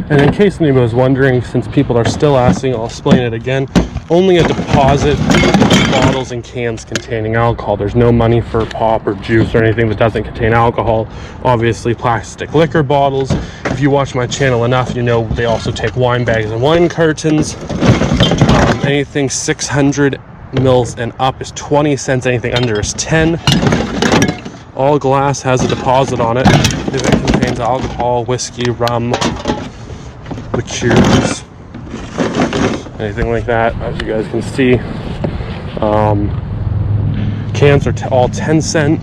And in case anybody was wondering, since people are still asking, I'll explain it again. Only a deposit bottles and cans containing alcohol. There's no money for pop or juice or anything that doesn't contain alcohol. Obviously, plastic liquor bottles. If you watch my channel enough, you know they also take wine bags and wine cartons. Anything 600 mils and up is 20 cents. Anything under is 10. All glass has a deposit on it if it contains alcohol, whiskey, rum, liqueurs, anything like that, as you guys can see. Cans are all 10 cent.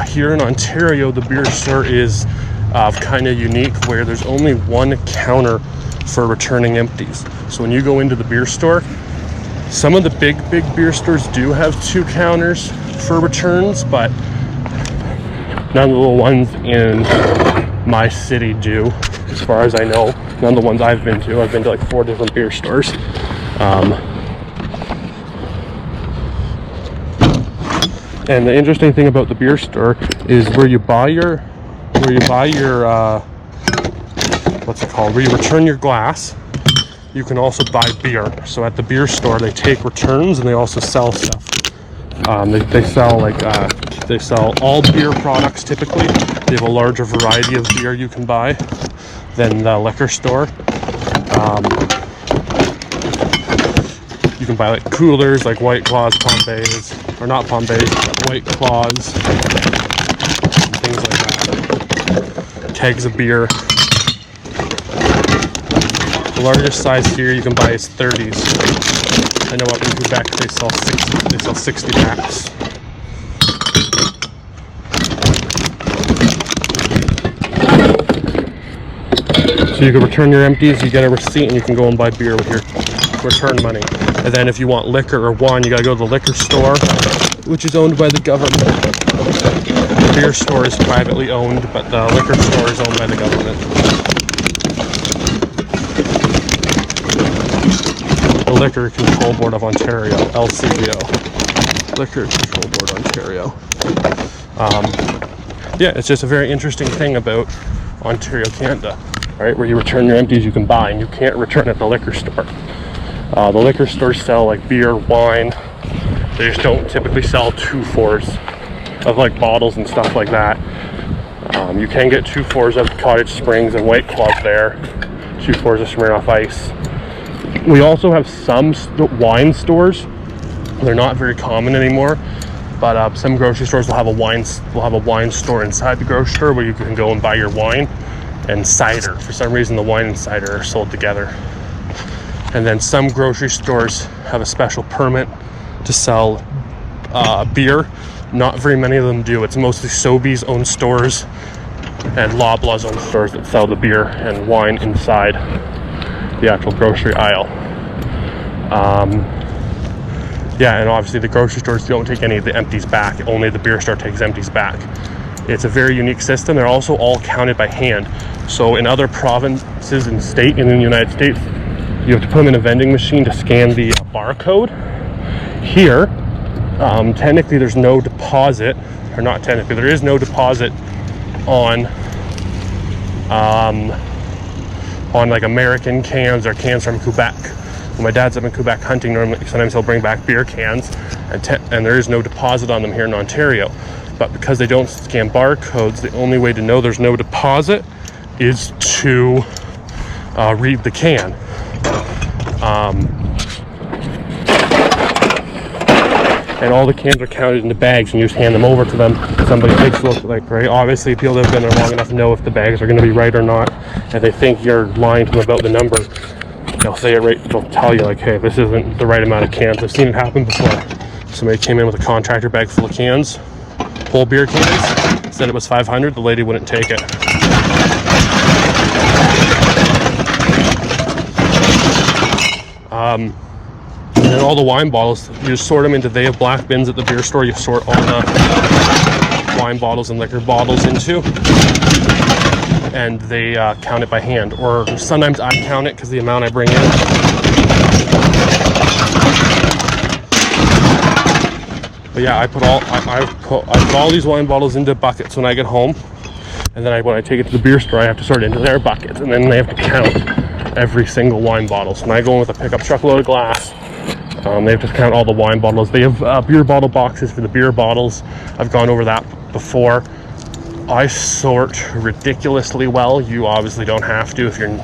Here in Ontario, the beer store is kind of unique, where there's only one counter for returning empties. So when you go into the beer store, some of the big beer stores do have 2 counters for returns, but none of the ones in my city do, as far as I know. None of the ones I've been to. I've been to like 4 different beer stores. And the interesting thing about the beer store is where you buy your what's it called? Where you return your glass, you can also buy beer. So at the beer store, they take returns and they also sell stuff. They sell all beer products typically. They have a larger variety of beer you can buy than the liquor store. You can buy like coolers, like White Claws, Pombays, or not Pombays, but White Claws, things like that. Kegs of beer. The largest size here you can buy is 30s. I know up in Quebec they sell 60 packs. So you can return your empties, you get a receipt, and you can go and buy beer with your return money. And then if you want liquor or wine, you gotta go to the liquor store, which is owned by the government. The beer store is privately owned, but the liquor store is owned by the government. The Liquor Control Board of Ontario, LCBO. Liquor Control Board Ontario. Yeah, it's just a very interesting thing about Ontario, Canada, right? Where you return your empties you can buy, and you can't return at the liquor store. The liquor stores sell like beer, wine. They just don't typically sell 2-4s of like bottles and stuff like that. You can get 2-4s of Cottage Springs and White Claws there. 2-4s of Smirnoff Ice. We also have some wine stores. They're not very common anymore, but some grocery stores will have a wine store inside the grocery store where you can go and buy your wine and cider. For some reason, the wine and cider are sold together. And then some grocery stores have a special permit to sell beer. Not very many of them do. It's mostly Sobeys owned stores and Loblaws owned stores that sell the beer and wine inside the actual grocery aisle. Yeah, and obviously the grocery stores don't take any of the empties back. Only the beer store takes empties back. It's a very unique system. They're also all counted by hand. So in other provinces and states in the United States, you have to put them in a vending machine to scan the barcode. Here, technically there's no deposit, or not technically, there is no deposit on like American cans or cans from Quebec. When my dad's up in Quebec hunting, normally sometimes he'll bring back beer cans, and there is no deposit on them here in Ontario. But because they don't scan barcodes, the only way to know there's no deposit is to read the can. And all the cans are counted into bags, and you just hand them over to them. Somebody takes a look, like, right? Obviously, people that have been there long enough know if the bags are going to be right or not. If they think you're lying to them about the number, they'll say it right. They'll tell you, like, hey, this isn't the right amount of cans. I've seen it happen before. Somebody came in with a contractor bag full of cans, whole beer cans, said it was 500. The lady wouldn't take it. And then all the wine bottles, you just sort them into, they have black bins at the beer store. You sort all the wine bottles and liquor bottles into, and they count it by hand. Or sometimes I count it because the amount I bring in. But yeah, I put all these wine bottles into buckets when I get home, And then when I take it to the beer store, I have to sort it into their buckets, and then they have to count every single wine bottle. So when I go in with a pickup truckload of glass, they have to count all the wine bottles. They have beer bottle boxes for the beer bottles. I've gone over that before. I sort ridiculously well. You obviously don't have to if you're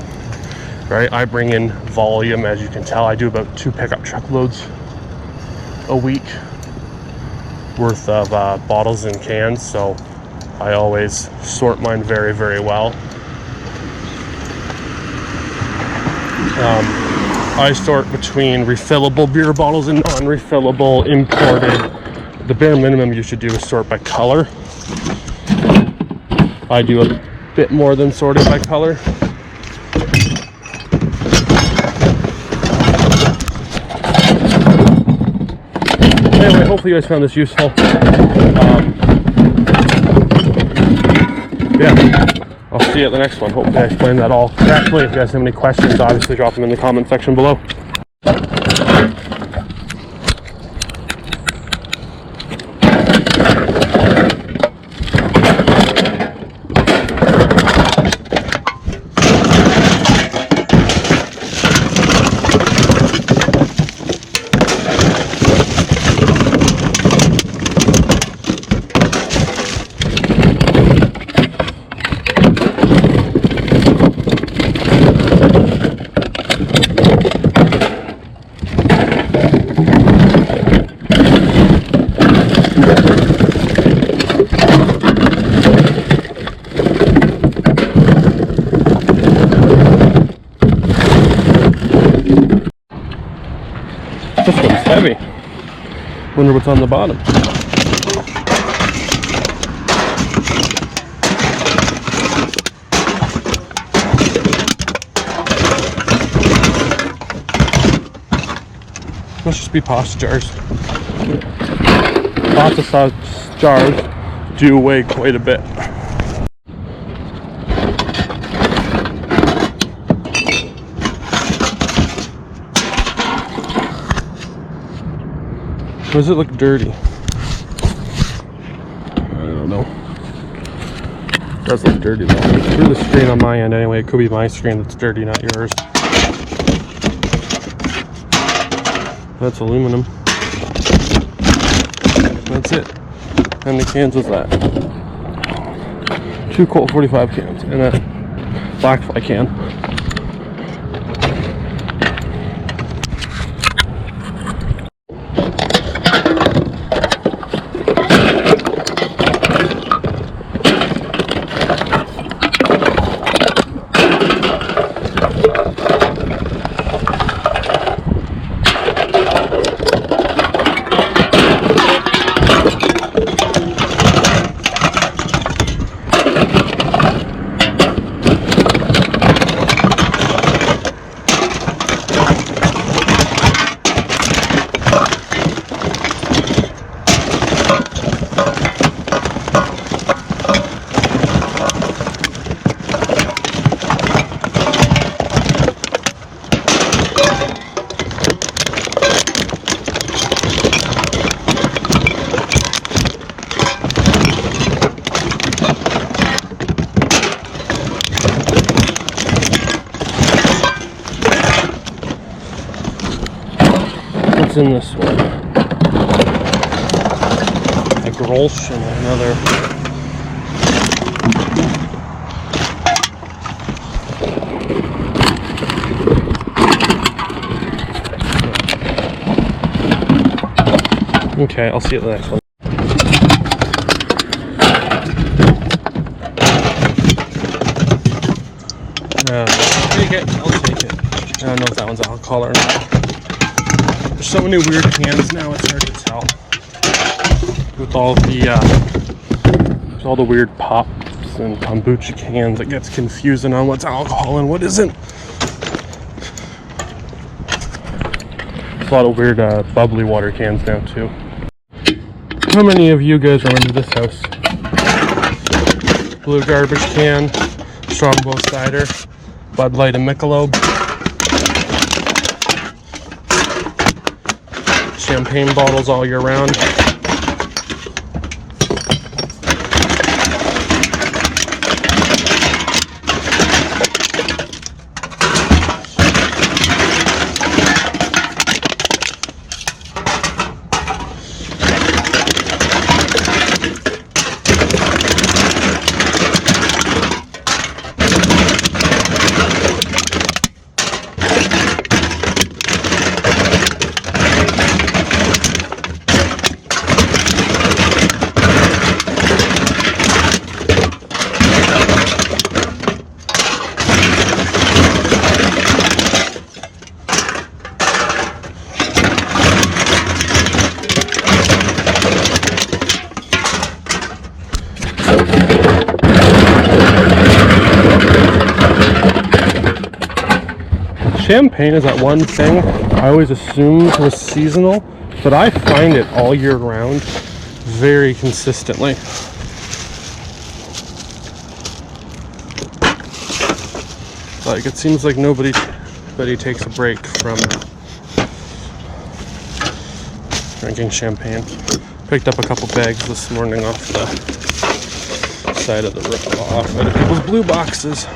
right. I bring in volume, as you can tell. I do about 2 pickup truckloads a week worth of bottles and cans, so I always sort mine very, very well. I sort between refillable beer bottles and non-refillable imported. The bare minimum you should do is sort by color. I do a bit more than sorting by color. Anyway, hopefully you guys found this useful. Yeah, I'll see you at the next one. Hopefully I explained that all correctly. If you guys have any questions, obviously drop them in the comment section below. This one's heavy. Wonder what's on the bottom. Must just be pasta jars. Pasta sauce jars do weigh quite a bit. Or does it look dirty? I don't know. It does look dirty though. Through the screen on my end anyway. It could be my screen that's dirty, not yours. That's aluminum. That's it. How many cans was that? 2 Colt 45 cans and a black fly can. What's in this one? A Grolsch and another. Okay, I'll see you at the next one. Take it. I'll take it. I don't know if that one's alcohol or not. There's so many weird cans now, it's hard to tell. With all the weird pops and kombucha cans, it gets confusing on what's alcohol and what isn't. There's a lot of weird bubbly water cans now too. How many of you guys remember this house? Blue garbage can, Strongbow cider, Bud Light and Michelob. Champagne bottles all year round. champagne is that one thing I always assumed was seasonal, but I find it all year round very consistently. Like, it seems like nobody takes a break from drinking champagne. Picked up a couple bags this morning off the side of the road, off other people's blue boxes.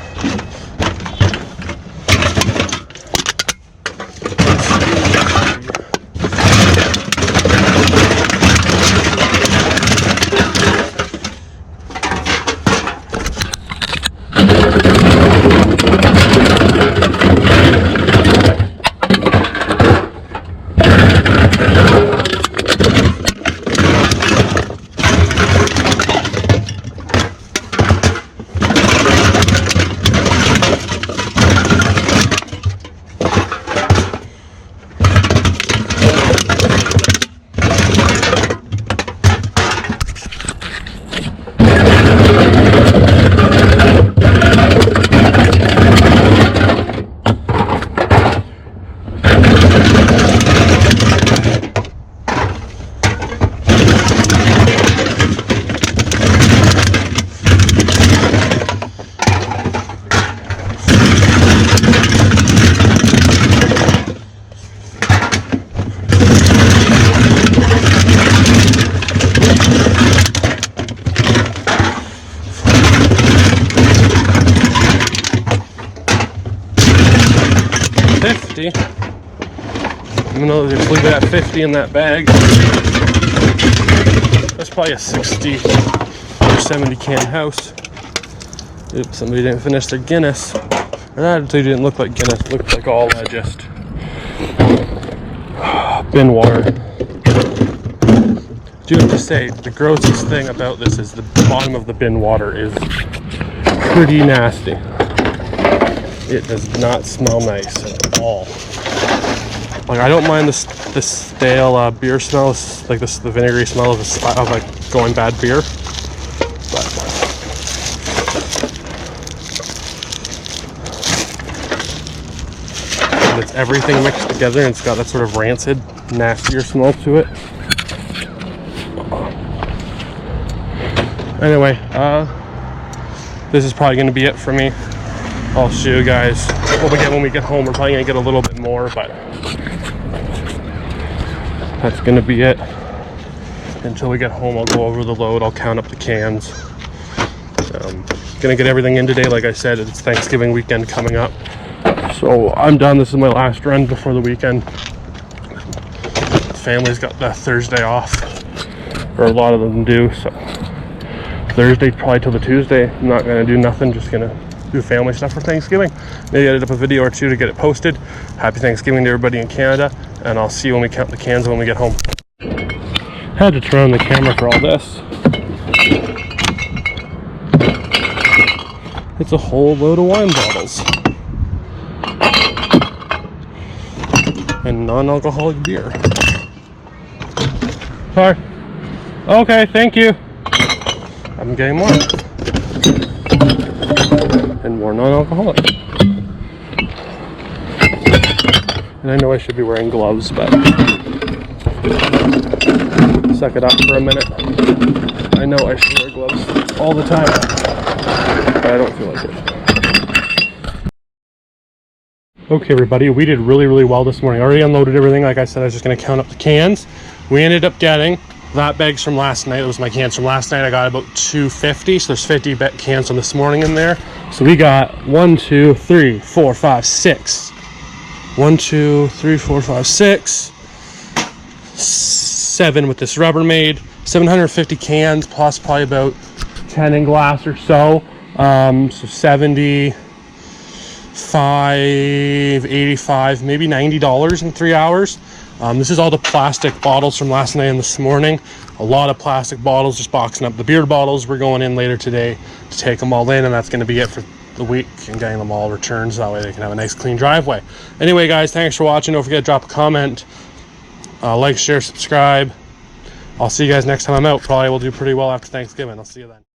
Even though there's leave it at 50 in that bag, that's probably a 60 or 70 can house. Oops, somebody didn't finish their Guinness. Or that actually didn't look like Guinness, it looked like all just bin water. I do have to say, the grossest thing about this is the bottom of the bin water is pretty nasty. It does not smell nice at all. Like, I don't mind the stale beer smell, like the vinegary smell of like going bad beer, but it's everything mixed together and it's got that sort of rancid, nastier smell to it. Anyway, this is probably going to be it for me. I'll show you guys what we get when we get home. We're probably going to get a little bit more, but that's going to be it. Until we get home, I'll go over the load. I'll count up the cans. Going to get everything in today. Like I said, it's Thanksgiving weekend coming up. So I'm done. This is my last run before the weekend. The family's got the Thursday off, or a lot of them do. So Thursday probably till the Tuesday. I'm not going to do nothing. Just going to do family stuff for Thanksgiving. Maybe edit up a video or two to get it posted. Happy Thanksgiving to everybody in Canada, and I'll see you when we count the cans when we get home. Had to turn on the camera for all this. It's a whole load of wine bottles and non-alcoholic beer. Sorry. Okay, thank you. I'm getting more. And more non-alcoholic. And I know I should be wearing gloves, but suck it up for a minute. I know I should wear gloves all the time, but I don't feel like it. Okay, everybody, we did really well this morning. I already unloaded everything. Like I said, I was just going to count up the cans. We ended up getting that bags from last night. It was my cans from last night. I got about 250, so there's 50 cans from this morning in there. So we got 1, 2, 3, 4, 5, 6. 1, 2, 3, 4, 5, 6. 7 with this Rubbermaid. 750 cans plus probably about 10 in glass or so. So 75, 85, maybe $90 in 3 hours. This is all the plastic bottles from last night and this morning. A lot of plastic bottles, just boxing up the beer bottles. We're going in later today to take them all in, and that's going to be it for the week and getting them all returned so that way they can have a nice clean driveway. Anyway, guys, thanks for watching. Don't forget to drop a comment, like, share, subscribe. I'll see you guys next time I'm out. Probably will do pretty well after Thanksgiving. I'll see you then.